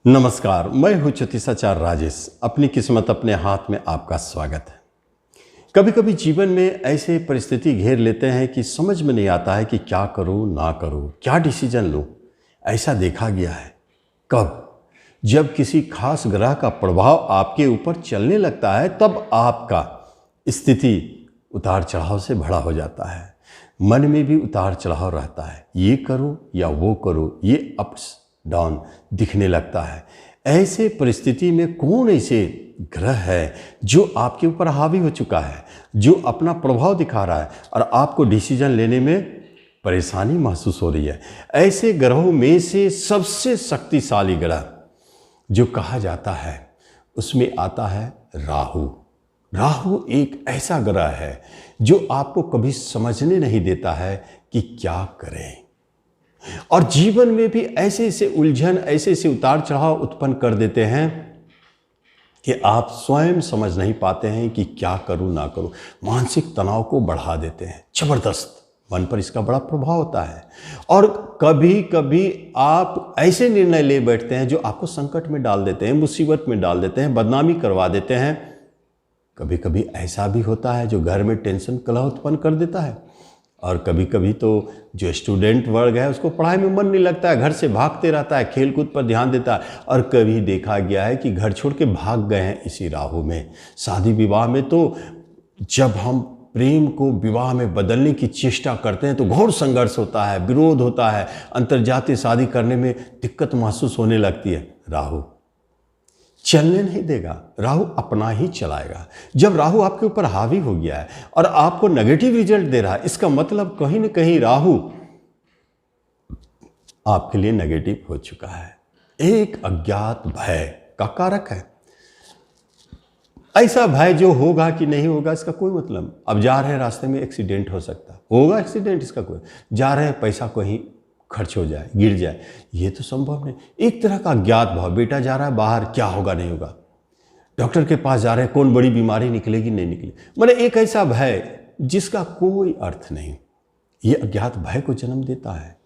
नमस्कार, मैं हूँ ज्योतिषाचार्य राजेश। अपनी किस्मत अपने हाथ में आपका स्वागत है। कभी कभी जीवन में ऐसे परिस्थिति घेर लेते हैं कि समझ में नहीं आता है कि क्या करूँ ना करूँ, क्या डिसीजन लूँ। ऐसा देखा गया है कब, जब किसी खास ग्रह का प्रभाव आपके ऊपर चलने लगता है तब आपका स्थिति उतार चढ़ाव से भरा हो जाता है। मन में भी उतार चढ़ाव रहता है, ये करूँ या वो करूँ, ये अप्स डाउन दिखने लगता है। ऐसे परिस्थिति में कौन ऐसे ग्रह है जो आपके ऊपर हावी हो चुका है, जो अपना प्रभाव दिखा रहा है और आपको डिसीजन लेने में परेशानी महसूस हो रही है। ऐसे ग्रहों में से सबसे शक्तिशाली ग्रह जो कहा जाता है उसमें आता है राहु। राहु एक ऐसा ग्रह है जो आपको कभी समझने नहीं देता है कि क्या करें, और जीवन में भी ऐसे ऐसे उलझन, ऐसे ऐसे उतार चढ़ाव उत्पन्न कर देते हैं कि आप स्वयं समझ नहीं पाते हैं कि क्या करूं ना करूं। मानसिक तनाव को बढ़ा देते हैं, जबरदस्त मन पर इसका बड़ा प्रभाव होता है। और कभी कभी आप ऐसे निर्णय ले बैठते हैं जो आपको संकट में डाल देते हैं, मुसीबत में डाल देते हैं, बदनामी करवा देते हैं। कभी कभी ऐसा भी होता है जो घर में टेंशन कलह उत्पन्न कर देता है। और कभी कभी तो जो स्टूडेंट वर्ग है उसको पढ़ाई में मन नहीं लगता है, घर से भागते रहता है, खेल कूद पर ध्यान देता है। और कभी देखा गया है कि घर छोड़ के भाग गए हैं इसी राहु में। शादी विवाह में तो जब हम प्रेम को विवाह में बदलने की चेष्टा करते हैं तो घोर संघर्ष होता है, विरोध होता है, अंतर्जातीय शादी करने में दिक्कत महसूस होने लगती है। राहु चलने नहीं देगा, राहु अपना ही चलाएगा। जब राहु आपके ऊपर हावी हो गया है और आपको नेगेटिव रिजल्ट दे रहा है, इसका मतलब कहीं ना कहीं राहु आपके लिए नेगेटिव हो चुका है। एक अज्ञात भय का कारक है। ऐसा भय जो होगा कि नहीं होगा इसका कोई मतलब। अब जा रहे हैं रास्ते में एक्सीडेंट हो सकता है, होगा एक्सीडेंट, इसका कोई, जा रहे हैं पैसा कहीं खर्च हो जाए, गिर जाए, ये तो संभव नहीं। एक तरह का अज्ञात भाव, बेटा जा रहा है बाहर, क्या होगा नहीं होगा, डॉक्टर के पास जा रहे हैं, कौन बड़ी बीमारी निकलेगी नहीं निकलेगी, मतलब एक ऐसा भय जिसका कोई अर्थ नहीं, ये अज्ञात भय को जन्म देता है।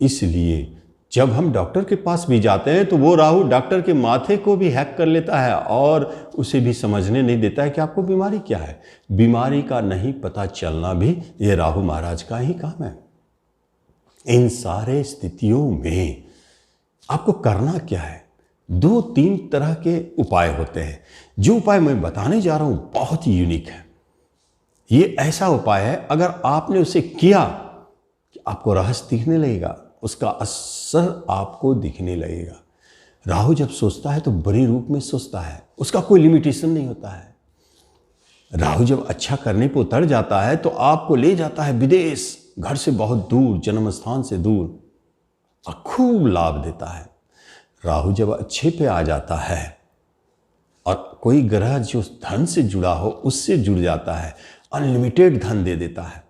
इसलिए जब हम डॉक्टर के पास भी जाते हैं तो वो राहु डॉक्टर के माथे को भी हैक कर लेता है और उसे भी समझने नहीं देता है कि आपको बीमारी क्या है। बीमारी का नहीं पता चलना भी ये राहु महाराज का ही काम है। इन सारे स्थितियों में आपको करना क्या है, 2-3 तरह के उपाय होते हैं। जो उपाय मैं बताने जा रहा हूं बहुत ही यूनिक है। ये ऐसा उपाय है, अगर आपने उसे किया कि आपको रहस्य दिखने लगेगा, उसका असर आपको दिखने लगेगा। राहु जब सोचता है तो बड़े रूप में सोचता है, उसका कोई लिमिटेशन नहीं होता है। राहु जब अच्छा करने पर उतर जाता है तो आपको ले जाता है विदेश, घर से बहुत दूर, जन्म स्थान से दूर, और खूब लाभ देता है। राहु जब अच्छे पे आ जाता है और कोई ग्रह जो धन से जुड़ा हो उससे जुड़ जाता है, अनलिमिटेड धन दे देता है।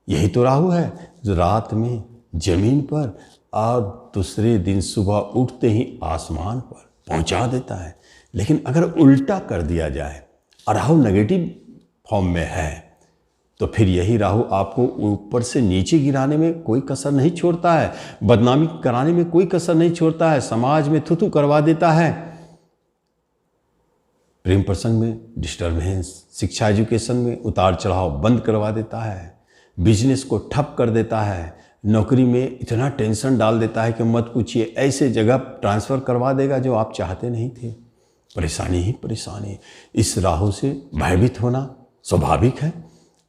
यही तो राहु है जो रात में जमीन पर और दूसरे दिन सुबह उठते ही आसमान पर पहुंचा देता है। लेकिन अगर उल्टा कर दिया जाए और राहु नेगेटिव फॉर्म में है तो फिर यही राहु आपको ऊपर से नीचे गिराने में कोई कसर नहीं छोड़ता है, बदनामी कराने में कोई कसर नहीं छोड़ता है, समाज में थू-थू करवा देता है, प्रेम प्रसंग में डिस्टर्बेंस, शिक्षा एजुकेशन में उतार चढ़ाव बंद करवा देता है, बिजनेस को ठप कर देता है, नौकरी में इतना टेंशन डाल देता है कि मत पूछिए, ऐसे जगह ट्रांसफ़र करवा देगा जो आप चाहते नहीं थे। परेशानी ही परेशानी। इस राहु से भयभीत होना स्वाभाविक है,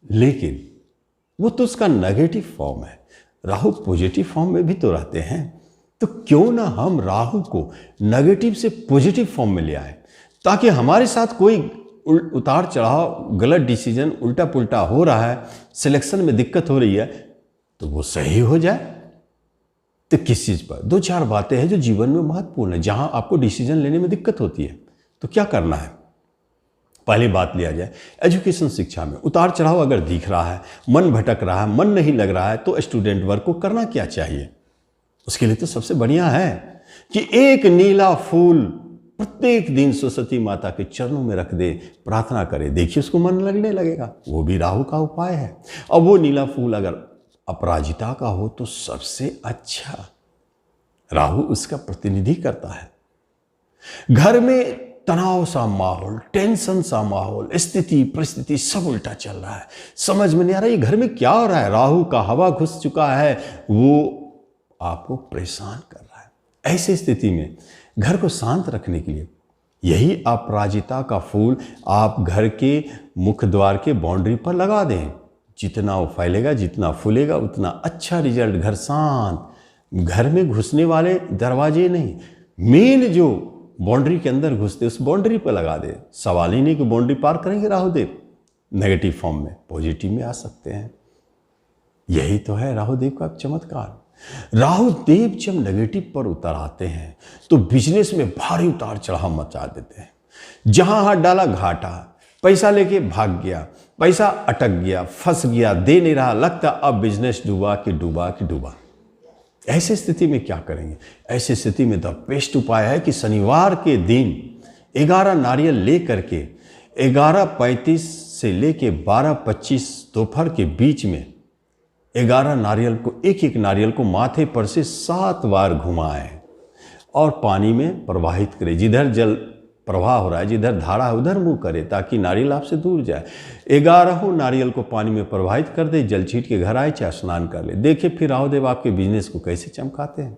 लेकिन वो तो उसका नेगेटिव फॉर्म है। राहु पॉजिटिव फॉर्म में भी तो रहते हैं, तो क्यों ना हम राहु को नेगेटिव से पॉजिटिव फॉर्म में ले आए, ताकि हमारे साथ कोई उतार चढ़ाव, गलत डिसीजन, उल्टा पुल्टा हो रहा है, सिलेक्शन में दिक्कत हो रही है, तो वो सही हो जाए। तो किस चीज़ पर, 2-4 बातें हैं जो जीवन में महत्वपूर्ण है, जहां आपको डिसीजन लेने में दिक्कत होती है। तो क्या करना है, पहली बात लिया जाए एजुकेशन, शिक्षा में उतार चढ़ाव अगर दिख रहा है, मन भटक रहा है, मन नहीं लग रहा है, तो स्टूडेंट वर्ग को करना क्या चाहिए। उसके लिए तो सबसे बढ़िया है कि एक नीला फूल प्रत्येक दिन सरस्वती माता के चरणों में रख दे, प्रार्थना करे, देखिए उसको मन लगने लगेगा। वो भी राहु का उपाय है। और वो नीला फूल अगर अपराजिता का हो तो सबसे अच्छा। राहु उसका प्रतिनिधि करता है। घर में तनाव सा माहौल, टेंशन सा माहौल, स्थिति परिस्थिति सब उल्टा चल रहा है, समझ में नहीं आ रहा ये घर में क्या हो रहा है। राहु का हवा घुस चुका है, वो आपको परेशान कर रहा है। ऐसी स्थिति में घर को शांत रखने के लिए यही अपराजिता का फूल आप घर के मुख्य द्वार के बाउंड्री पर लगा दें। जितना वो फैलेगा, जितना फूलेगा, उतना अच्छा रिजल्ट। घर शांत, घर में घुसने वाले दरवाजे नहीं, मेन जो बाउंड्री के अंदर घुसते उस बाउंड्री पर लगा दे। सवाल ही नहीं कि बाउंड्री पार करेंगे राहुदेव, नेगेटिव फॉर्म में पॉजिटिव में आ सकते हैं। यही तो है राहुदेव का चमत्कार। राहुदेव जब नेगेटिव पर उतर आते हैं तो बिजनेस में भारी उतार चढ़ाव मचा देते हैं। जहां हाथ डाला घाटा, पैसा लेके भाग गया, पैसा अटक गया, फंस गया, दे नहीं रहा, लगता अब बिजनेस डूबा कि डूबा कि डूबा। ऐसी स्थिति में क्या करेंगे? ऐसी स्थिति में द बेस्ट उपाय है कि शनिवार के दिन 11 नारियल ले करके 11:35 से लेके 12:25 दोपहर के बीच में 11 नारियल को, एक नारियल को माथे पर से 7 बार घुमाएं और पानी में प्रवाहित करें। जिधर जल प्रवाह हो रहा है, जिधर धारा है उधर मुंह करे ताकि नारियल आपसे दूर जाए। 11 नारियल को पानी में प्रवाहित कर दे, जल छीट के घर आए, चाहे स्नान कर ले। देखिए फिर राहुदेव आपके बिजनेस को कैसे चमकाते हैं।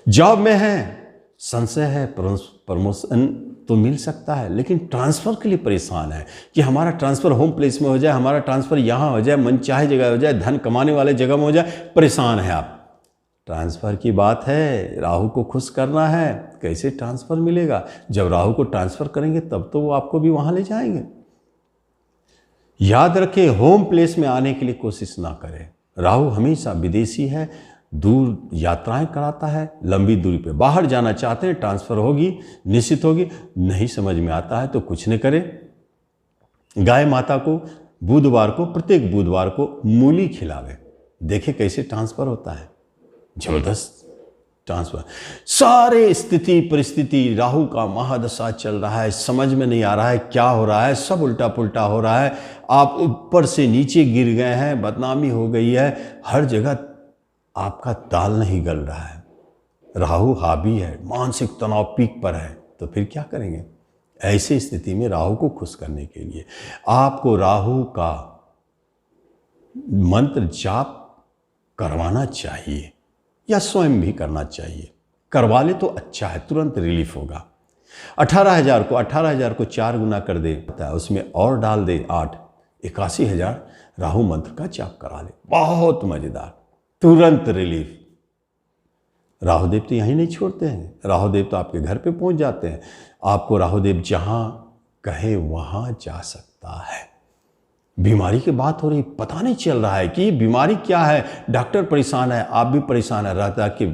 जॉब में है, संशय है, प्रमोशन तो मिल सकता है, लेकिन ट्रांसफर के लिए परेशान है कि हमारा ट्रांसफर होम प्लेस में हो जाए, हमारा ट्रांसफर यहाँ हो जाए, मन चाहे जगह हो जाए, धन कमाने वाले जगह में हो जाए। परेशान है आप, ट्रांसफ़र की बात है, राहु को खुश करना है। कैसे ट्रांसफ़र मिलेगा? जब राहु को ट्रांसफ़र करेंगे तब तो वो आपको भी वहाँ ले जाएंगे। याद रखें, होम प्लेस में आने के लिए कोशिश ना करें। राहु हमेशा विदेशी है, दूर यात्राएं कराता है। लंबी दूरी पे बाहर जाना चाहते हैं, ट्रांसफ़र होगी, निश्चित होगी। नहीं समझ में आता है तो कुछ न करें। गाय माता को बुधवार को, प्रत्येक बुधवार को मूली खिलावे, देखे कैसे ट्रांसफ़र होता है। जबरदस्त ट्रांसफर। सारे स्थिति परिस्थिति, राहु का महादशा चल रहा है, समझ में नहीं आ रहा है क्या हो रहा है, सब उल्टा पुल्टा हो रहा है। आप ऊपर से नीचे गिर गए हैं, बदनामी हो गई है, हर जगह आपका दाल नहीं गल रहा है। राहु हावी है, मानसिक तनाव पीक पर है, तो फिर क्या करेंगे? ऐसी स्थिति में राहु को खुश करने के लिए आपको राहु का मंत्र जाप करवाना चाहिए या स्वयं भी करना चाहिए। करवा ले तो अच्छा है, तुरंत रिलीफ होगा। 18,000 को 4 गुना कर दे, उसमें और डाल दे 8, 81,000 राहु मंत्र का जाप करा ले। बहुत मजेदार, तुरंत रिलीफ। राहुदेव तो यहीं नहीं छोड़ते हैं, राहुदेव तो आपके घर पे पहुंच जाते हैं। आपको राहुदेव जहां कहे वहां जा सकता है। बीमारी की बात हो रही, पता नहीं चल रहा है कि बीमारी क्या है। डॉक्टर परेशान है, आप भी परेशान है, रहता कि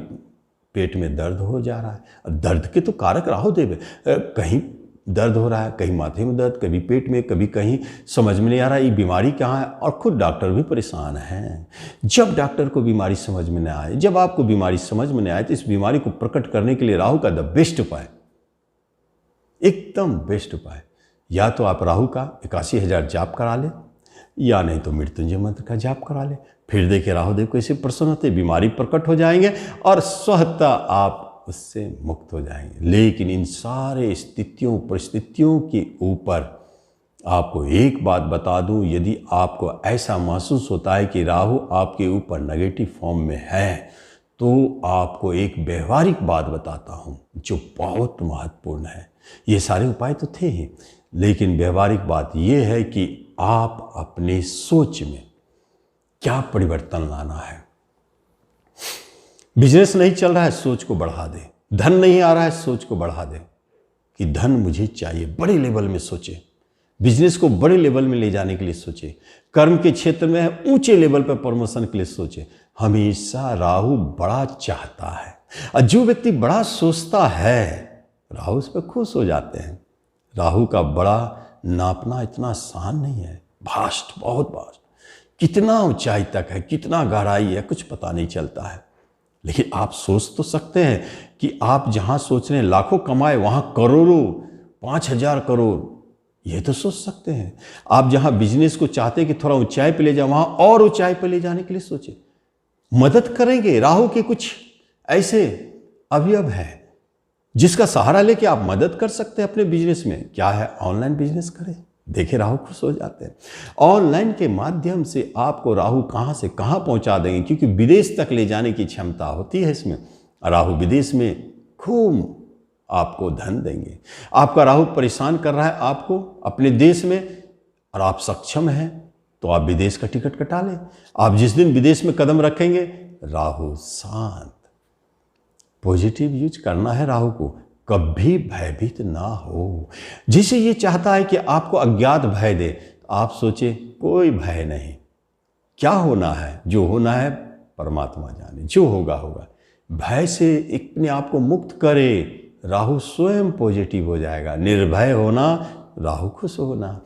पेट में दर्द हो जा रहा है। दर्द के तो कारक राहुदेव है। कहीं दर्द हो रहा है, कहीं माथे में दर्द, कभी पेट में, कभी कहीं, समझ में नहीं आ रहा ये बीमारी कहाँ है। और खुद डॉक्टर भी परेशान है। जब डॉक्टर को बीमारी समझ में न आए, जब आपको बीमारी समझ में न आए, तो इस बीमारी को प्रकट करने के लिए राहु का द बेस्ट उपाय, एकदम बेस्ट उपाय, या तो आप राहु का 81,000 जाप करा ले, या नहीं तो मृत्युंजय मंत्र का जाप करा ले। फिर देखिए राहुदेव कैसे प्रसन्न होते, बीमारी प्रकट हो जाएंगे और स्वतः आप उससे मुक्त हो जाएंगे। लेकिन इन सारे स्थितियों परिस्थितियों के ऊपर आपको एक बात बता दूं, यदि आपको ऐसा महसूस होता है कि राहु आपके ऊपर नेगेटिव फॉर्म में है, तो आपको एक व्यवहारिक बात बताता हूं जो बहुत महत्वपूर्ण है। ये सारे उपाय तो थे ही, लेकिन व्यवहारिक बात यह है कि आप अपने सोच में क्या परिवर्तन लाना है। बिजनेस नहीं चल रहा है, सोच को बढ़ा दे। धन नहीं आ रहा है, सोच को बढ़ा दे कि धन मुझे चाहिए। बड़े लेवल में सोचे, बिजनेस को बड़े लेवल में ले जाने के लिए सोचे, कर्म के क्षेत्र में ऊंचे लेवल पर प्रमोशन के लिए सोचे। हमेशा राहु बड़ा चाहता है, और जो व्यक्ति बड़ा सोचता है राहु उस पर खुश हो जाते हैं। राहु का बड़ा नापना इतना आसान नहीं है, भास्ट, बहुत भास्ट। कितना ऊंचाई तक है, कितना गहराई है, कुछ पता नहीं चलता है। लेकिन आप सोच तो सकते हैं कि आप जहां सोच रहे हैं लाखों कमाए, वहां करोड़ों, 5,000 करोड़, ये तो सोच सकते हैं। आप जहां बिजनेस को चाहते हैं कि थोड़ा ऊंचाई पे ले जाए, वहां और ऊंचाई पे ले जाने के लिए सोचे। मदद करेंगे। राहु के कुछ ऐसे अवयव हैं जिसका सहारा लेके आप मदद कर सकते हैं अपने बिजनेस में। क्या है? ऑनलाइन बिजनेस करें। देखिए राहु खुश हो जाते हैं। ऑनलाइन के माध्यम से आपको राहु कहाँ से कहाँ पहुँचा देंगे, क्योंकि विदेश तक ले जाने की क्षमता होती है इसमें। राहु विदेश में खूब आपको धन देंगे। आपका राहु परेशान कर रहा है आपको अपने देश में, और आप सक्षम हैं तो आप विदेश का टिकट कटा लें। आप जिस दिन विदेश में कदम रखेंगे, राहु शांत, पॉजिटिव यूज करना है राहु को, कभी भयभीत ना हो। जिसे ये चाहता है कि आपको अज्ञात भय दे, तो आप सोचे कोई भय नहीं, क्या होना है, जो होना है परमात्मा जाने, जो होगा होगा। भय से अपने आप को मुक्त करे, राहु स्वयं पॉजिटिव हो जाएगा। निर्भय होना, राहु खुश होना।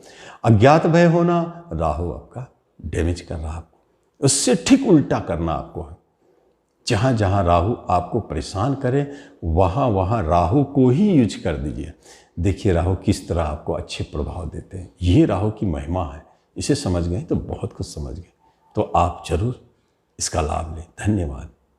अज्ञात भय होना, राहु आपका डैमेज कर रहा है आपको, उससे ठीक उल्टा करना आपको है। जहाँ जहाँ राहु आपको परेशान करे, वहाँ वहाँ राहु को ही यूज कर दीजिए। देखिए राहु किस तरह आपको अच्छे प्रभाव देते हैं। ये राहु की महिमा है। इसे समझ गए तो बहुत कुछ समझ गए। तो आप जरूर इसका लाभ लें। धन्यवाद।